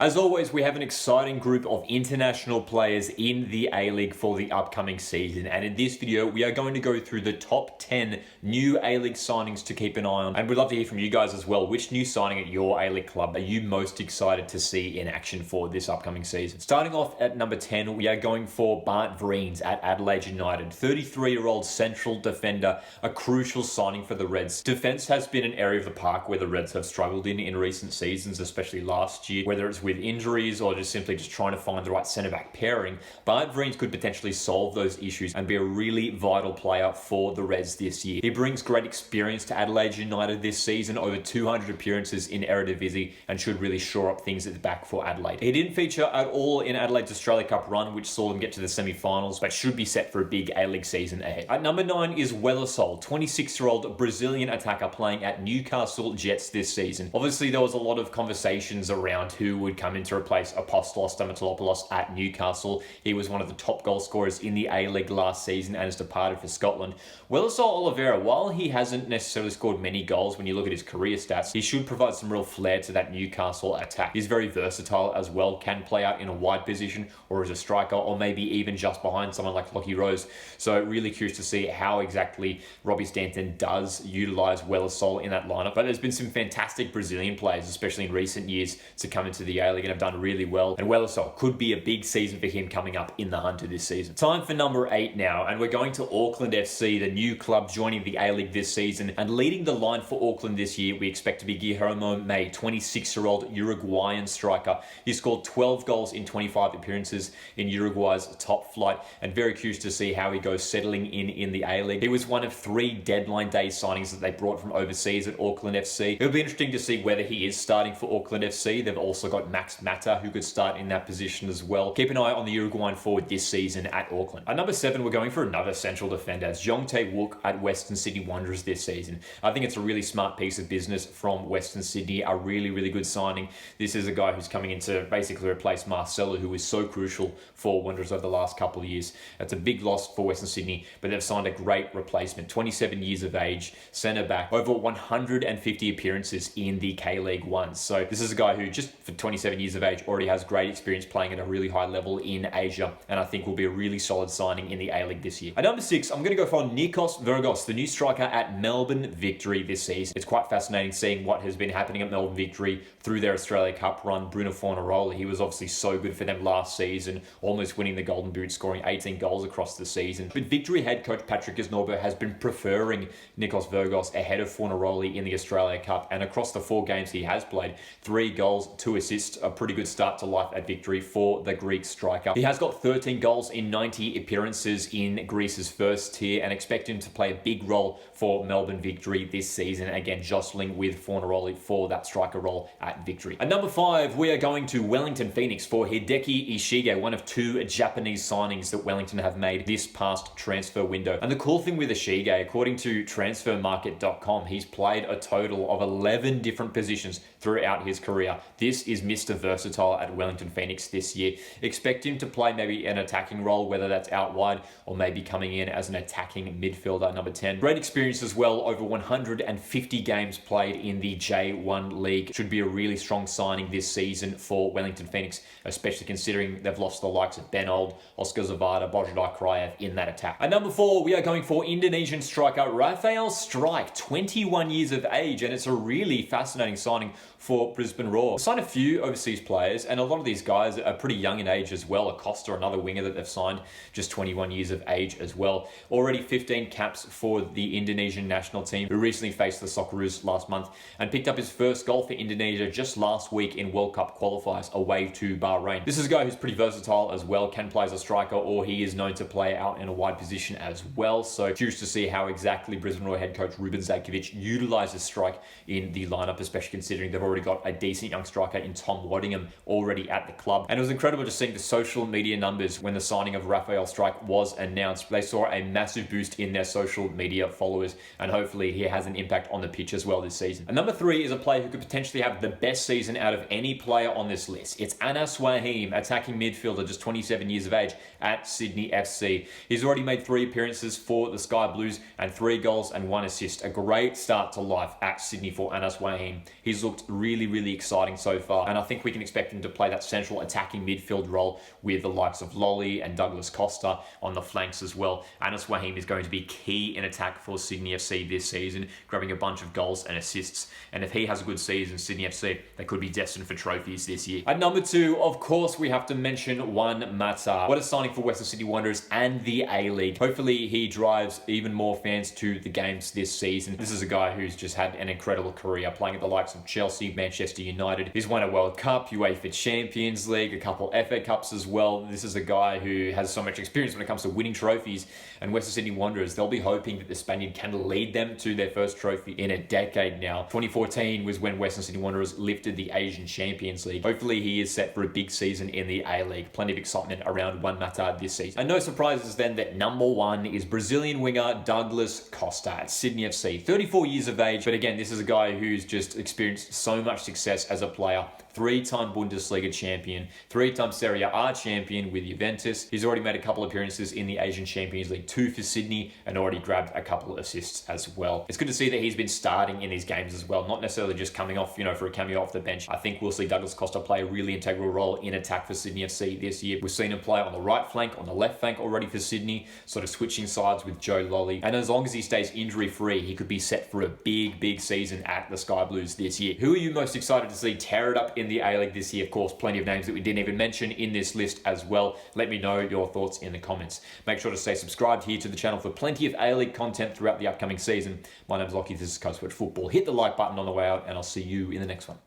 As always, we have an exciting group of international players in the A-League for the upcoming season. And in this video, we are going to go through the top 10 new A-League signings to keep an eye on. And we'd love to hear from you guys as well. Which new signing at your A-League club are you most excited to see in action for this upcoming season? Starting off at number 10, we are going for Bart Vriends at Adelaide United. 33-year-old central defender, a crucial signing for the Reds. Defence has been an area of the park where the Reds have struggled in recent seasons, especially last year, whether it's with injuries or just simply trying to find the right centre-back pairing. Bart Vriends could potentially solve those issues and be a really vital player for the Reds this year. He brings great experience to Adelaide United this season, over 200 appearances in Eredivisie, and should really shore up things at the back for Adelaide. He didn't feature at all in Adelaide's Australia Cup run, which saw them get to the semi-finals, but should be set for a big A-League season ahead. At number 9 is Rafael, 26-year-old Brazilian attacker playing at Newcastle Jets this season. Obviously, there was a lot of conversations around who would come in to replace Apostolos Stamatopoulos at Newcastle. He was one of the top goal scorers in the A-League last season and has departed for Scotland. Rafael Oliveira, while he hasn't necessarily scored many goals when you look at his career stats, he should provide some real flair to that Newcastle attack. He's very versatile as well, can play out in a wide position or as a striker, or maybe even just behind someone like Lockie Rose. So really curious to see how exactly Robbie Stanton does utilise Rafael in that lineup. But there's been some fantastic Brazilian players, especially in recent years, to come into the A-League and have done really well. And Rafael could be a big season for him coming up in the Hunter this season. Time for number 8 now, and we're going to Auckland FC, the new club joining the A-League this season. And leading the line for Auckland this year, we expect to be Guillermo May, 26-year-old Uruguayan striker. He scored 12 goals in 25 appearances in Uruguay's top flight, and very curious to see how he goes settling in the A-League. He was one of 3 deadline day signings that they brought from overseas at Auckland FC. It'll be interesting to see whether he is starting for Auckland FC. They've also got Max Mata, who could start in that position as well. Keep an eye on the Uruguayan forward this season at Auckland. At number 7, we're going for another central defender. It's Jong Tae-wook at Western Sydney Wanderers this season. I think it's a really smart piece of business from Western Sydney, a really good signing. This is a guy who's coming in to basically replace Marcelo, who was so crucial for Wanderers over the last couple of years. It's a big loss for Western Sydney, but they've signed a great replacement. 27 years of age, centre-back, over 150 appearances in the K-League 1. So this is a guy who, just for 27 years of age, already has great experience playing at a really high level in Asia, and I think will be a really solid signing in the A-League this year. At number 6, I'm going to go for Nikos Virgos, the new striker at Melbourne Victory this season. It's quite fascinating seeing what has been happening at Melbourne Victory through their Australia Cup run. Bruno Fornaroli, he was obviously so good for them last season, almost winning the Golden Boot, scoring 18 goals across the season. But Victory head coach Patrick Isnorbo has been preferring Nikos Virgos ahead of Fornaroli in the Australia Cup, and across the 4 games he has played, 3 goals, 2 assists, a pretty good start to life at Victory for the Greek striker. He has got 13 goals in 90 appearances in Greece's first tier, and expect him to play a big role for Melbourne Victory this season, again jostling with Fornaroli for that striker role at Victory. At number 5, we are going to Wellington Phoenix for Hideki Ishige, one of 2 Japanese signings that Wellington have made this past transfer window. And the cool thing with Ishige, according to transfermarket.com, he's played a total of 11 different positions throughout his career. This is Mr. Versatile at Wellington Phoenix this year. Expect him to play maybe an attacking role, whether that's out wide or maybe coming in as an attacking midfielder, number 10. Great experience as well, over 150 games played in the J1 League. Should be a really strong signing this season for Wellington Phoenix, especially considering they've lost the likes of Ben Old, Oscar Zavada, Božidar Krajev in that attack. At number 4, we are going for Indonesian striker Rafael Struick, 21 years of age, and it's a really fascinating signing for Brisbane Roar. They've signed a few overseas players, and a lot of these guys are pretty young in age as well. Costa, another winger that they've signed, just 21 years of age as well. Already 15 caps for the Indonesian national team, who recently faced the Socceroos last month and picked up his first goal for Indonesia just last week in World Cup qualifiers away to Bahrain. This is a guy who's pretty versatile as well, can play as a striker, or he is known to play out in a wide position as well. So curious to see how exactly Brisbane Roar head coach Ruben Zajkovic utilizes Struick in the lineup, especially considering they've already got a decent young striker in Tom Waddingham already at the club. And it was incredible to see the social media numbers when the signing of Rafael Struick was announced. They saw a massive boost in their social media followers, and hopefully he has an impact on the pitch as well this season. And number 3 is a player who could potentially have the best season out of any player on this list. It's Anas Wahim, attacking midfielder, just 27 years of age at Sydney FC. He's already made 3 appearances for the Sky Blues and 3 goals and 1 assist. A great start to life at Sydney for Anas Wahim. He's looked really, really exciting so far. And I think we can expect him to play that central attacking midfield role with the likes of Lolly and Douglas Costa on the flanks as well. Anis Waheem is going to be key in attack for Sydney FC this season, grabbing a bunch of goals and assists. And if he has a good season, Sydney FC, they could be destined for trophies this year. At number 2, of course, we have to mention Juan Mata. What a signing for Western Sydney Wanderers and the A-League. Hopefully he drives even more fans to the games this season. This is a guy who's just had an incredible career, playing at the likes of Chelsea, Manchester United. He's won a World Cup, UEFA Champions League, a couple FA Cups as well. This is a guy who has so much experience when it comes to winning trophies, and Western Sydney Wanderers, they'll be hoping that the Spaniard can lead them to their first trophy in a decade now. 2014 was when Western Sydney Wanderers lifted the Asian Champions League. Hopefully he is set for a big season in the A-League. Plenty of excitement around Juan Mata this season. And no surprises then that number 1 is Brazilian winger Douglas Costa at Sydney FC. 34 years of age, but again, this is a guy who's just experienced so much success as a player. 3-time Bundesliga champion, 3-time Serie A champion with Juventus. He's already made a couple appearances in the Asian Champions League, 2 for Sydney, and already grabbed a couple of assists as well. It's good to see that he's been starting in these games as well, not necessarily just coming off, for a cameo off the bench. I think we'll see Douglas Costa play a really integral role in attack for Sydney FC this year. We've seen him play on the right flank, on the left flank already for Sydney, sort of switching sides with Joe Lolly. And as long as he stays injury-free, he could be set for a big, big season at the Sky Blues this year. Who are you most excited to see tear it up in the A-League this year? Of course, plenty of names that we didn't even mention in this list as well. Let me know your thoughts in the comments. Make sure to stay subscribed here to the channel for plenty of A-League content throughout the upcoming season. My name's Lockie, this is Costa Football. Hit the like button on the way out, and I'll see you in the next one.